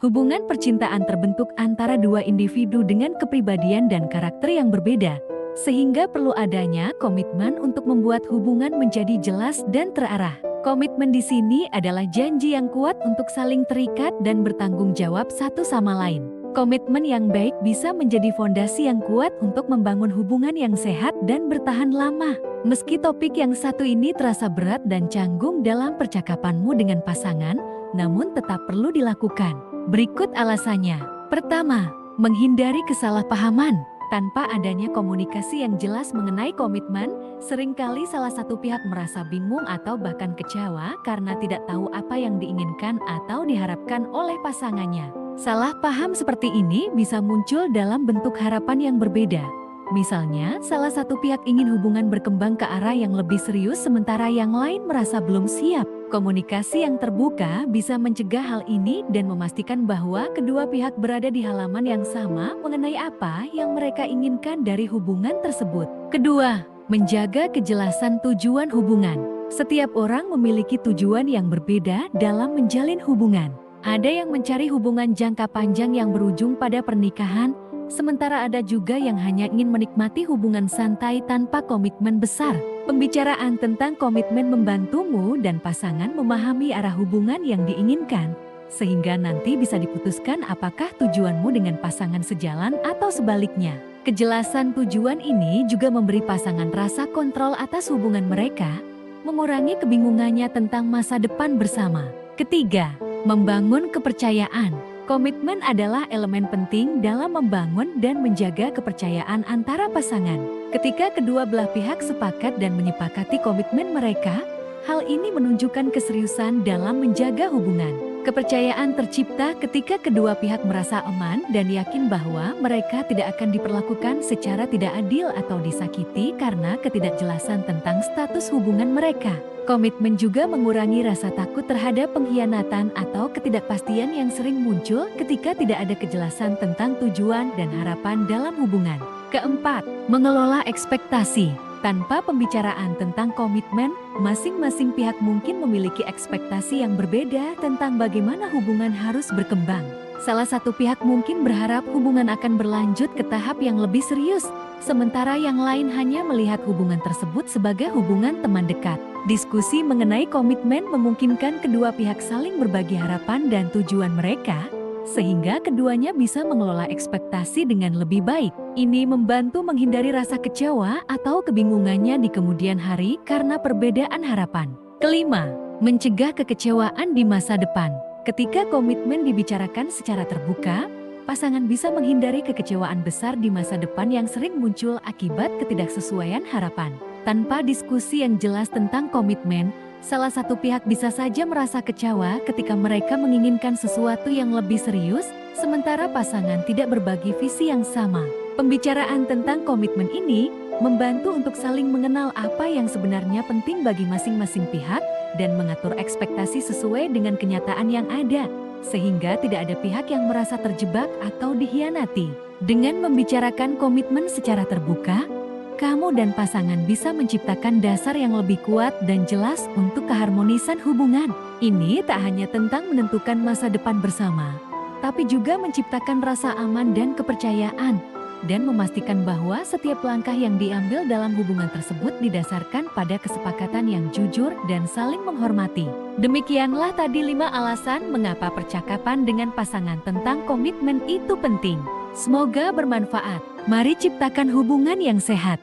Hubungan percintaan terbentuk antara dua individu dengan kepribadian dan karakter yang berbeda, sehingga perlu adanya komitmen untuk membuat hubungan menjadi jelas dan terarah. Komitmen di sini adalah janji yang kuat untuk saling terikat dan bertanggung jawab satu sama lain. Komitmen yang baik bisa menjadi fondasi yang kuat untuk membangun hubungan yang sehat dan bertahan lama. Meski topik yang satu ini terasa berat dan canggung dalam percakapanmu dengan pasangan, namun tetap perlu dilakukan. Berikut alasannya. Pertama, menghindari kesalahpahaman. Tanpa adanya komunikasi yang jelas mengenai komitmen, seringkali salah satu pihak merasa bingung atau bahkan kecewa karena tidak tahu apa yang diinginkan atau diharapkan oleh pasangannya. Salah paham seperti ini bisa muncul dalam bentuk harapan yang berbeda. Misalnya, salah satu pihak ingin hubungan berkembang ke arah yang lebih serius sementara yang lain merasa belum siap. Komunikasi yang terbuka bisa mencegah hal ini dan memastikan bahwa kedua pihak berada di halaman yang sama mengenai apa yang mereka inginkan dari hubungan tersebut. Kedua, menjaga kejelasan tujuan hubungan. Setiap orang memiliki tujuan yang berbeda dalam menjalin hubungan. Ada yang mencari hubungan jangka panjang yang berujung pada pernikahan, sementara ada juga yang hanya ingin menikmati hubungan santai tanpa komitmen besar. Pembicaraan tentang komitmen membantumu dan pasangan memahami arah hubungan yang diinginkan, sehingga nanti bisa diputuskan apakah tujuanmu dengan pasangan sejalan atau sebaliknya. Kejelasan tujuan ini juga memberi pasangan rasa kontrol atas hubungan mereka, mengurangi kebingungannya tentang masa depan bersama. Ketiga, membangun kepercayaan. Komitmen adalah elemen penting dalam membangun dan menjaga kepercayaan antara pasangan. Ketika kedua belah pihak sepakat dan menyepakati komitmen mereka, hal ini menunjukkan keseriusan dalam menjaga hubungan. Kepercayaan tercipta ketika kedua pihak merasa aman dan yakin bahwa mereka tidak akan diperlakukan secara tidak adil atau disakiti karena ketidakjelasan tentang status hubungan mereka. Komitmen juga mengurangi rasa takut terhadap pengkhianatan atau ketidakpastian yang sering muncul ketika tidak ada kejelasan tentang tujuan dan harapan dalam hubungan. Keempat, mengelola ekspektasi. Tanpa pembicaraan tentang komitmen, masing-masing pihak mungkin memiliki ekspektasi yang berbeda tentang bagaimana hubungan harus berkembang. Salah satu pihak mungkin berharap hubungan akan berlanjut ke tahap yang lebih serius, sementara yang lain hanya melihat hubungan tersebut sebagai hubungan teman dekat. Diskusi mengenai komitmen memungkinkan kedua pihak saling berbagi harapan dan tujuan mereka, sehingga keduanya bisa mengelola ekspektasi dengan lebih baik. Ini membantu menghindari rasa kecewa atau kebingungannya di kemudian hari karena perbedaan harapan. Kelima, mencegah kekecewaan di masa depan. Ketika komitmen dibicarakan secara terbuka, pasangan bisa menghindari kekecewaan besar di masa depan yang sering muncul akibat ketidaksesuaian harapan. Tanpa diskusi yang jelas tentang komitmen, salah satu pihak bisa saja merasa kecewa ketika mereka menginginkan sesuatu yang lebih serius, sementara pasangan tidak berbagi visi yang sama. Pembicaraan tentang komitmen ini membantu untuk saling mengenal apa yang sebenarnya penting bagi masing-masing pihak dan mengatur ekspektasi sesuai dengan kenyataan yang ada, sehingga tidak ada pihak yang merasa terjebak atau dikhianati. Dengan membicarakan komitmen secara terbuka, kamu dan pasangan bisa menciptakan dasar yang lebih kuat dan jelas untuk keharmonisan hubungan. Ini tak hanya tentang menentukan masa depan bersama, tapi juga menciptakan rasa aman dan kepercayaan, dan memastikan bahwa setiap langkah yang diambil dalam hubungan tersebut didasarkan pada kesepakatan yang jujur dan saling menghormati. Demikianlah tadi 5 alasan mengapa percakapan dengan pasangan tentang komitmen itu penting. Semoga bermanfaat. Mari ciptakan hubungan yang sehat.